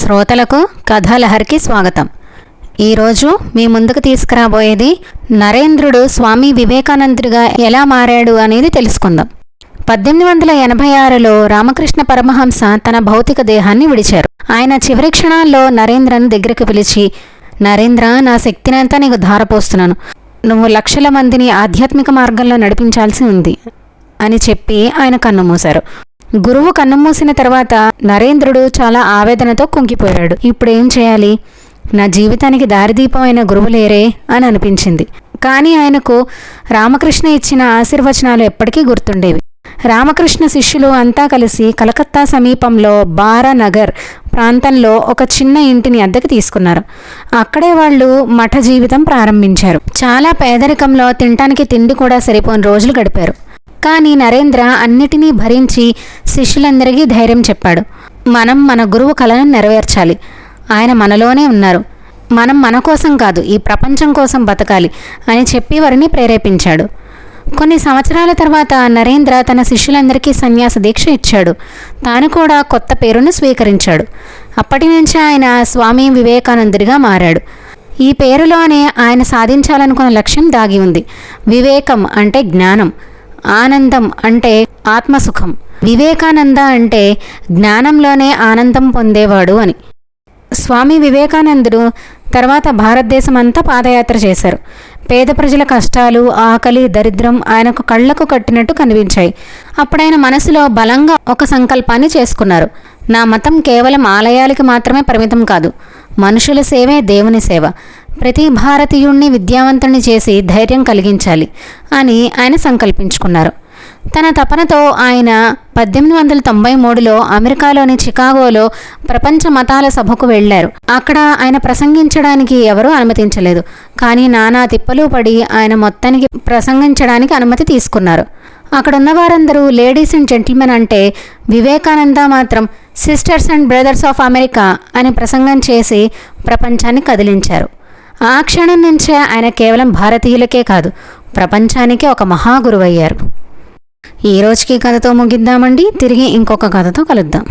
శ్రోతలకు కథాలహరికి స్వాగతం. ఈరోజు మీ ముందుకు తీసుకురాబోయేది నరేంద్రుడు స్వామి వివేకానందుడిగా ఎలా మారాడు అనేది తెలుసుకుందాం. 1886లో రామకృష్ణ పరమహంస తన భౌతిక దేహాన్ని విడిచారు. ఆయన చివరి క్షణాల్లో నరేంద్రను దగ్గరికి పిలిచి, నరేంద్ర, నా శక్తినంతా నీకు ధారపోస్తున్నాను, నువ్వు లక్షల మందిని ఆధ్యాత్మిక మార్గంలో నడిపించాల్సి ఉంది అని చెప్పి ఆయన కన్నుమూశారు. గురువు కన్నుమూసిన తర్వాత నరేంద్రుడు చాలా ఆవేదనతో కుంగిపోయాడు. ఇప్పుడేం చేయాలి? నా జీవితానికి దారిదీపమైన గురువు లేరే అని అనిపించింది. కానీ ఆయనకు రామకృష్ణ ఇచ్చిన ఆశీర్వచనాలు ఎప్పటికీ గుర్తుండేవి. రామకృష్ణ శిష్యులు అంతా కలిసి కలకత్తా సమీపంలో బారానగర్ ప్రాంతంలో ఒక చిన్న ఇంటిని అద్దెకు తీసుకున్నారు. అక్కడే వాళ్ళు మఠ జీవితం ప్రారంభించారు. చాలా పేదరికంలో తినటానికి తిండి కూడా సరిపోని రోజులు గడిపారు. కానీ నరేంద్ర అన్నిటినీ భరించి శిష్యులందరికీ ధైర్యం చెప్పాడు. మనం మన గురువు కలను నెరవేర్చాలి. ఆయన మనలోనే ఉన్నారు. మనం మన కోసం కాదు, ఈ ప్రపంచం కోసం బతకాలి అని చెప్పి వారిని ప్రేరేపించాడు. కొన్ని సంవత్సరాల తర్వాత నరేంద్ర తన శిష్యులందరికీ సన్యాస దీక్ష ఇచ్చాడు. తాను కూడా కొత్త పేరును స్వీకరించాడు. అప్పటి నుంచి ఆయన స్వామి వివేకానందుడిగా మారాడు. ఈ పేరులోనే ఆయన సాధించాలనుకున్న లక్ష్యం దాగి ఉంది. వివేకం అంటే జ్ఞానం, ఆనందం అంటే ఆత్మసుఖం, వివేకానంద అంటే జ్ఞానంలోనే ఆనందం పొందేవాడు అని. స్వామి వివేకానందుడు తర్వాత భారతదేశం అంతా పాదయాత్ర చేశారు. పేద ప్రజల కష్టాలు, ఆకలి, దరిద్రం ఆయనకు కళ్లకు కట్టినట్టు కనిపించాయి. అప్పుడైన మనసులో బలంగా ఒక సంకల్పాన్ని చేసుకున్నారు. నా మతం కేవలం ఆలయాలకి మాత్రమే పరిమితం కాదు, మనుషుల సేవే దేవుని సేవ. ప్రతి భారతీయుణ్ణి విద్యావంతుణ్ణి చేసి ధైర్యం కలిగించాలి అని ఆయన సంకల్పించుకున్నారు. తన తపనతో ఆయన 1893లో అమెరికాలోని చికాగోలో ప్రపంచ మతాల సభకు వెళ్లారు. అక్కడ ఆయన ప్రసంగించడానికి ఎవరూ అనుమతించలేదు. కానీ నానా తిప్పలు పడి ఆయన మొత్తానికి ప్రసంగించడానికి అనుమతి తీసుకున్నారు. అక్కడున్న వారందరూ లేడీస్ అండ్ జెంటిల్మెన్ అంటే, వివేకానంద మాత్రం sisters and brothers of America అని ప్రసంగం చేసి ప్రపంచాన్ని కదిలించారు. ఆ క్షణం నుంచే ఆయన కేవలం భారతీయులకే కాదు, ప్రపంచానికే ఒక మహాగురువయ్యారు. ఈ రోజుకి కథతో ముగిద్దామండి. తిరిగి ఇంకొక కథతో కలుద్దాం.